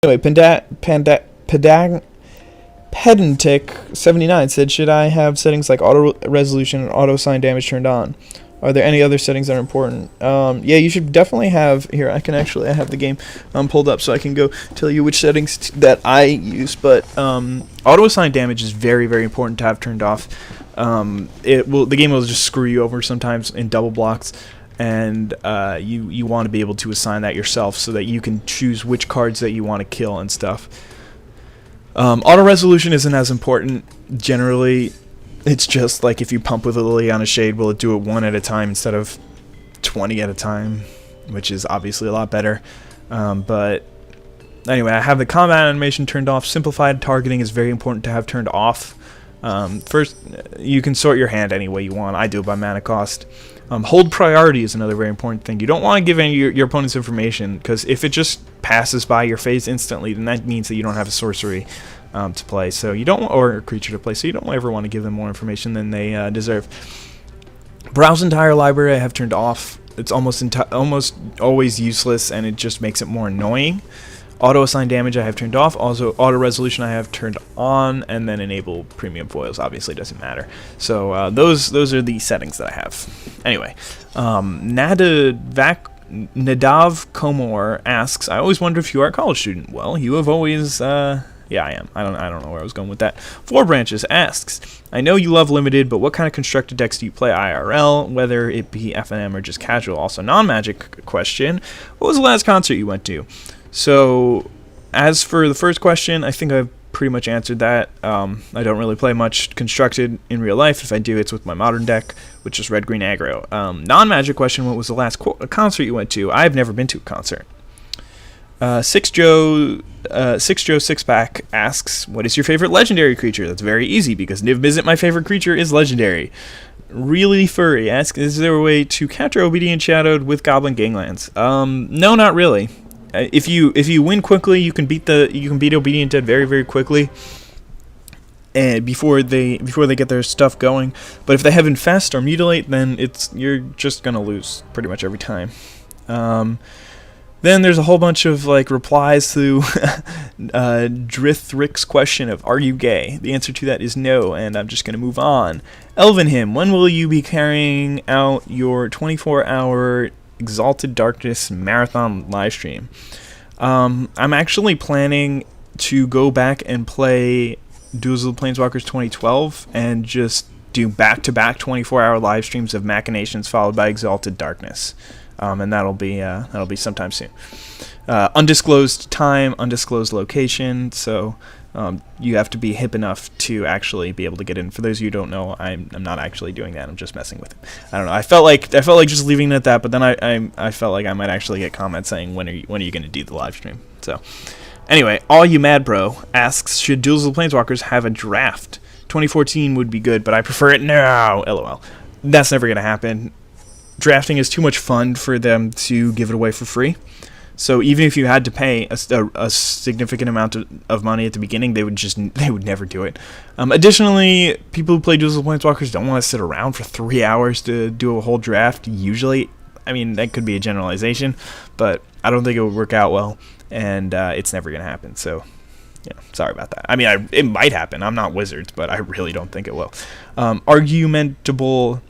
Anyway, Pedantic79 said, should I have settings like auto resolution and auto sign damage turned on? Are there any other settings that are important? Yeah, you should definitely have, here, I have the game pulled up so I can go tell you which settings that I use, but auto assign damage is very, very important to have turned off. The game will just screw you over sometimes in double blocks, and you want to be able to assign that yourself so that you can choose which cards that you want to kill and stuff. Auto resolution isn't as important generally. It's just like if you pump with a Liliana Shade, will it do it 1 at a time instead of 20 at a time, which is obviously a lot better. But anyway, I have the combat animation turned off. Simplified targeting is very important to have turned off. First, you can sort your hand any way you want. I do it by mana cost. Hold priority is another very important thing. You don't want to give any your opponent's information, because if it just passes by your face instantly, then that means that you don't have a sorcery to play, so you don't, or a creature to play, so you don't ever want to give them more information than they deserve. Browse entire library I have turned off. It's almost always useless, and it just makes it more annoying. Auto assign damage I have turned off. Also auto resolution I have turned on, and then enable premium foils obviously doesn't matter. So those are the settings that I have. Anyway, Nadav Komor asks, I always wonder if you are a college student. Well, you have always yeah, I am. I don't know where I was going with that. Four Branches asks, I know you love limited, but what kind of constructed decks do you play IRL, whether it be FNM or just casual? Also, non-magic question, what was the last concert you went to? So, as for the first question, I think I've pretty much answered that. I don't really play much constructed in real life. If I do, it's with my modern deck, which is red-green aggro. Non-magic question, what was the last concert you went to? I've never been to a concert. Six Joe Sixpack asks, what is your favorite legendary creature? That's very easy, because Niv Mizzet, my favorite creature, is legendary. Really Furry asks, is there a way to counter Obedient Shadowed with Goblin Ganglands? No, not really. If you win quickly, you can beat Obedient Dead very, very quickly, and before they get their stuff going. But if they have Infest or Mutilate, then you're just gonna lose pretty much every time. Then there's a whole bunch of replies to Drithric's question of, are you gay? The answer to that is no, and I'm just going to move on. Elvenhim, when will you be carrying out your 24-hour Exalted Darkness Marathon livestream? I'm actually planning to go back and play Duels of the Planeswalkers 2012 and just do back-to-back 24-hour live streams of Machinations followed by Exalted Darkness. And that'll be sometime soon. Undisclosed time, undisclosed location, so you have to be hip enough to actually be able to get in. For those of you who don't know, I'm not actually doing that. I'm just messing with it. I don't know. I felt like just leaving it at that, but then I felt like I might actually get comments saying, when are you going to do the live stream? So anyway, All You Mad Bro asks, should Duels of the Planeswalkers have a draft? 2014 would be good, but I prefer it now. LOL. That's never gonna happen. Drafting is too much fun for them to give it away for free. So even if you had to pay a significant amount of money at the beginning, they would never do it. Additionally, people who play Duels of Planeswalkers don't want to sit around for 3 hours to do a whole draft. Usually, I mean, that could be a generalization, but I don't think it would work out well, and it's never going to happen. So, yeah, sorry about that. I mean, it might happen. I'm not Wizards, but I really don't think it will. Argumentable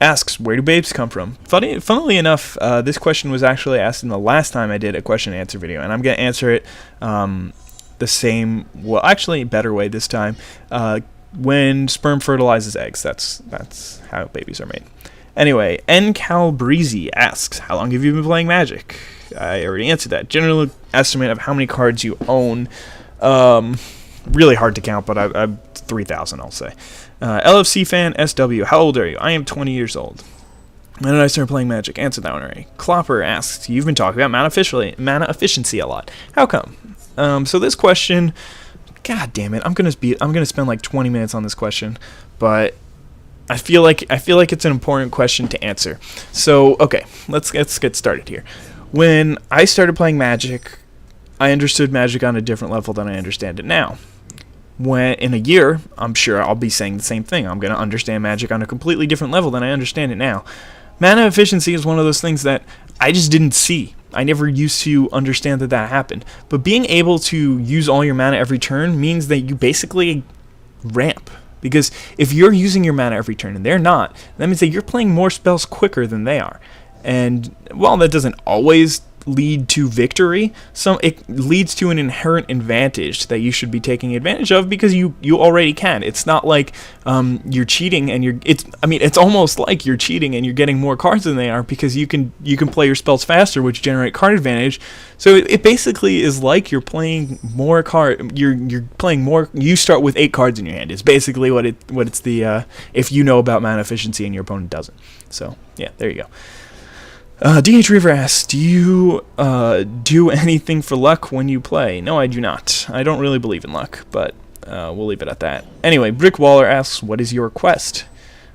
asks, where do babes come from? Funnily enough, this question was actually asked in the last time I did a question and answer video, and I'm going to answer it the same, well, actually better way this time. When sperm fertilizes eggs, that's how babies are made. Anyway,Ncalbreezy asks, how long have you been playing Magic? I already answered that. General estimate of how many cards you own, really hard to count, but I'm 3,000, I'll say. LFC fan SW, how old are you? I am 20 years old. When did I start playing Magic? Answer that one already. Clopper asks, you've been talking about mana efficiency a lot. How come? So this question, god damn it, I'm gonna spend like 20 minutes on this question, but I feel like it's an important question to answer. So okay, let's get started here. When I started playing Magic, I understood Magic on a different level than I understand it now. When in a year, I'm sure I'll be saying the same thing. I'm going to understand Magic on a completely different level than I understand it now. Mana efficiency is one of those things that I just didn't see. I never used to understand that happened. But being able to use all your mana every turn means that you basically ramp. Because if you're using your mana every turn and they're not, that means that you're playing more spells quicker than they are. And while that doesn't always lead to victory, it leads to an inherent advantage that you should be taking advantage of, because you already can. It's not like you're cheating, and it's almost like you're cheating and you're getting more cards than they are, because you can play your spells faster, which generate card advantage. So it basically is like you're playing more you're playing more. You start with 8 cards in your hand. It's basically what it's the if you know about mana efficiency and your opponent doesn't. So yeah, there you go. DH River asks, do you do anything for luck when you play? No, I do not. I don't really believe in luck, but we'll leave it at that. Anyway, Brick Waller asks, what is your quest?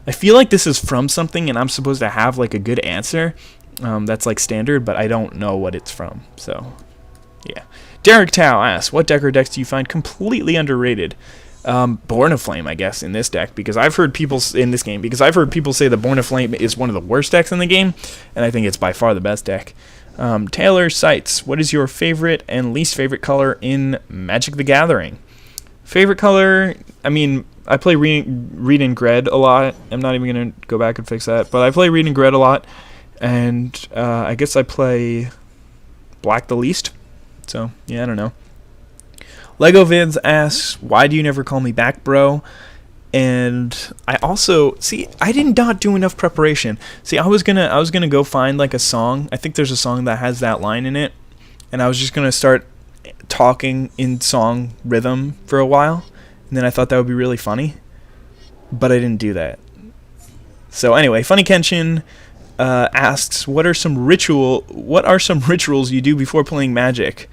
I feel like this is from something, and I'm supposed to have like a good answer that's like standard, but I don't know what it's from. So, yeah. Derek Tao asks, what deck or decks do you find completely underrated? Born of Flame, I guess, in this deck, because I've heard people in this game, because I've heard people say that Born of Flame is one of the worst decks in the game, and I think it's by far the best deck. Taylor Sites, what is your favorite and least favorite color in Magic the Gathering? Favorite color, I mean, I play Reed and Gred a lot. I'm not even going to go back and fix that, but I play Reed and Gred a lot, and I guess I play Black the least. So, yeah, I don't know. Lego Vids asks, why do you never call me back, bro? And I also, I did not do enough preparation. I was gonna go find like a song. I think there's a song that has that line in it, and I was just gonna start talking in song rhythm for a while, and then I thought that would be really funny, but I didn't do that. So anyway, Funny Kenshin asks, what are some rituals you do before playing Magic?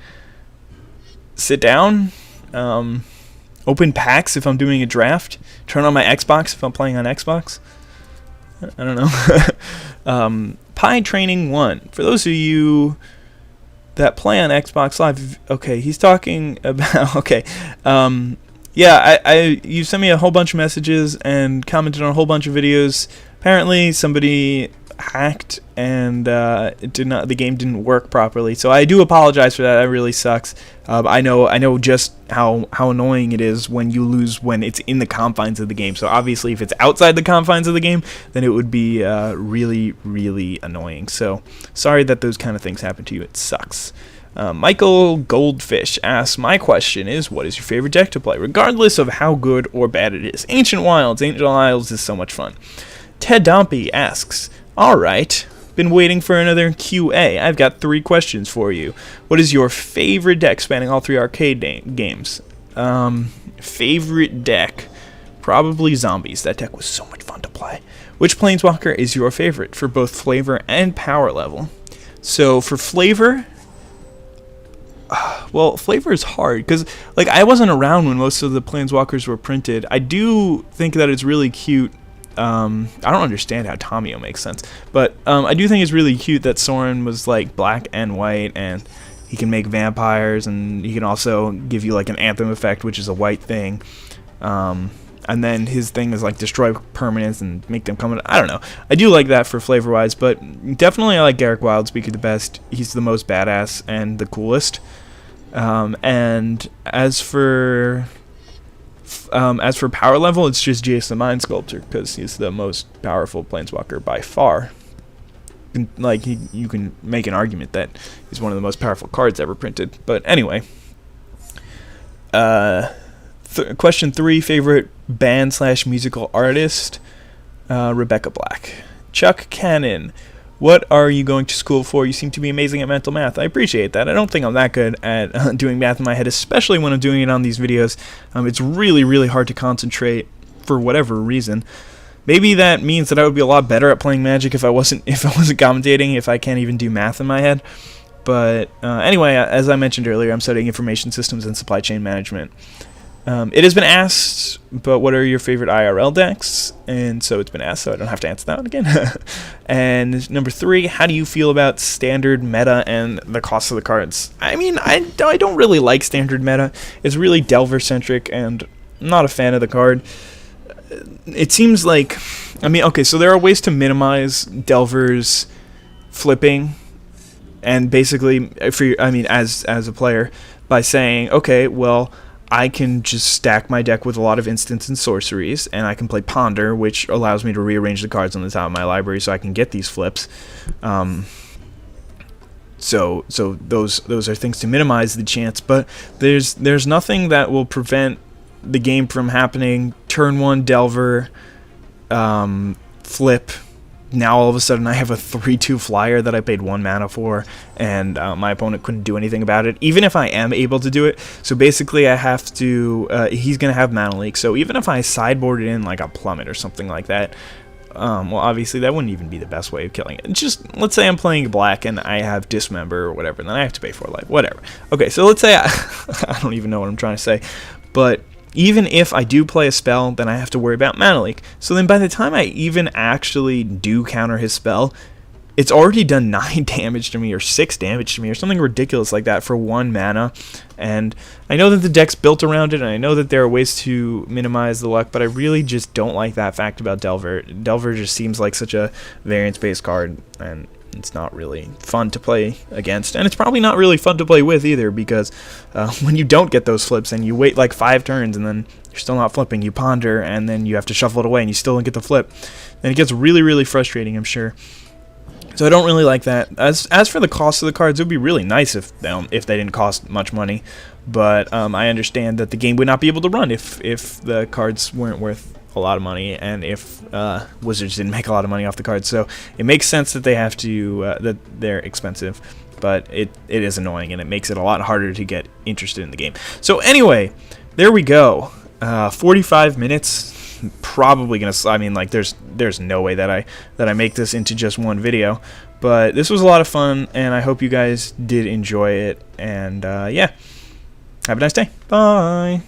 Sit down, open packs if I'm doing a draft, turn on my Xbox if I'm playing on Xbox. I don't know. Pi Training 1. For those of you that play on Xbox Live, okay, he's talking about, okay. Yeah, you sent me a whole bunch of messages and commented on a whole bunch of videos. Apparently somebody hacked and the game didn't work properly, so I do apologize for that. That really sucks. I know just how annoying it is when you lose when it's in the confines of the game. So obviously if it's outside the confines of the game, then it would be really, really annoying. So sorry that those kind of things happen to you. It sucks. Michael Goldfish asks, my question is, what is your favorite deck to play, regardless of how good or bad it is? Ancient Wilds is so much fun. Ted Dompey asks, alright, been waiting for another QA. I've got 3 questions for you. What is your favorite deck spanning all 3 arcade games? Favorite deck? Probably Zombies. That deck was so much fun to play. Which Planeswalker is your favorite for both flavor and power level? So for flavor, well, flavor is hard because like I wasn't around when most of the Planeswalkers were printed. I do think that it's really cute. I don't understand how Tamio makes sense, but I do think it's really cute that Sorin was like black and white, and he can make vampires, and he can also give you like an Anthem effect, which is a white thing. And then his thing is like destroy permanents and make them come in. I don't know. I do like that for flavor wise, but definitely I like Garruk Wildspeaker the best. He's the most badass and the coolest. And as for power level, it's just Jace the Mind Sculptor, because he's the most powerful Planeswalker by far. And, like, you can make an argument that he's one of the most powerful cards ever printed. But anyway, question 3, favorite band/musical artist? Rebecca Black. Chuck Cannon. What are you going to school for? You seem to be amazing at mental math. I appreciate that. I don't think I'm that good at doing math in my head, especially when I'm doing it on these videos. It's really, really hard to concentrate for whatever reason. Maybe that means that I would be a lot better at playing Magic if I wasn't commentating, if I can't even do math in my head. But anyway, as I mentioned earlier, I'm studying information systems and supply chain management. It has been asked, but what are your favorite IRL decks? And so it's been asked, so I don't have to answer that one again. And number 3, how do you feel about standard meta and the cost of the cards? I mean, I don't really like standard meta. It's really Delver-centric, and I'm not a fan of the card. it seems like, I mean, okay, so there are ways to minimize Delver's flipping, and basically, as a player, by saying, okay, well, I can just stack my deck with a lot of instants and sorceries, and I can play Ponder, which allows me to rearrange the cards on the top of my library so I can get these flips. So those are things to minimize the chance, but there's nothing that will prevent the game from happening. Turn 1 Delver, flip. Now all of a sudden I have a 3/2 flyer that I paid 1 mana for, and my opponent couldn't do anything about it, even if I am able to do it. So basically I have to, he's going to have mana leak, so even if I sideboarded in like a Plummet or something like that, well, obviously that wouldn't even be the best way of killing it. Just, let's say I'm playing black and I have Dismember or whatever, and then I have to pay 4 life, whatever. Okay, so let's say I don't even know what I'm trying to say, but even if I do play a spell, then I have to worry about mana leak. So then by the time I even actually do counter his spell, it's already done 9 damage to me, or 6 damage to me, or something ridiculous like that for 1 mana. And I know that the deck's built around it, and I know that there are ways to minimize the luck, but I really just don't like that fact about Delver. Delver just seems like such a variance-based card, and it's not really fun to play against, and it's probably not really fun to play with either, because when you don't get those flips and you wait like 5 turns and then you're still not flipping, you ponder and then you have to shuffle it away and you still don't get the flip, then it gets really, really frustrating, I'm sure. So I don't really like that. As for the cost of the cards, it would be really nice if they didn't cost much money, but I understand that the game would not be able to run if the cards weren't worth a lot of money, and if Wizards didn't make a lot of money off the cards. So it makes sense that they have to that they're expensive, but it is annoying, and it makes it a lot harder to get interested in the game. So anyway, there we go. 45 minutes. Probably gonna, I mean, like, there's no way that I make this into just one video, but this was a lot of fun, and I hope you guys did enjoy it. And yeah, have a nice day. Bye.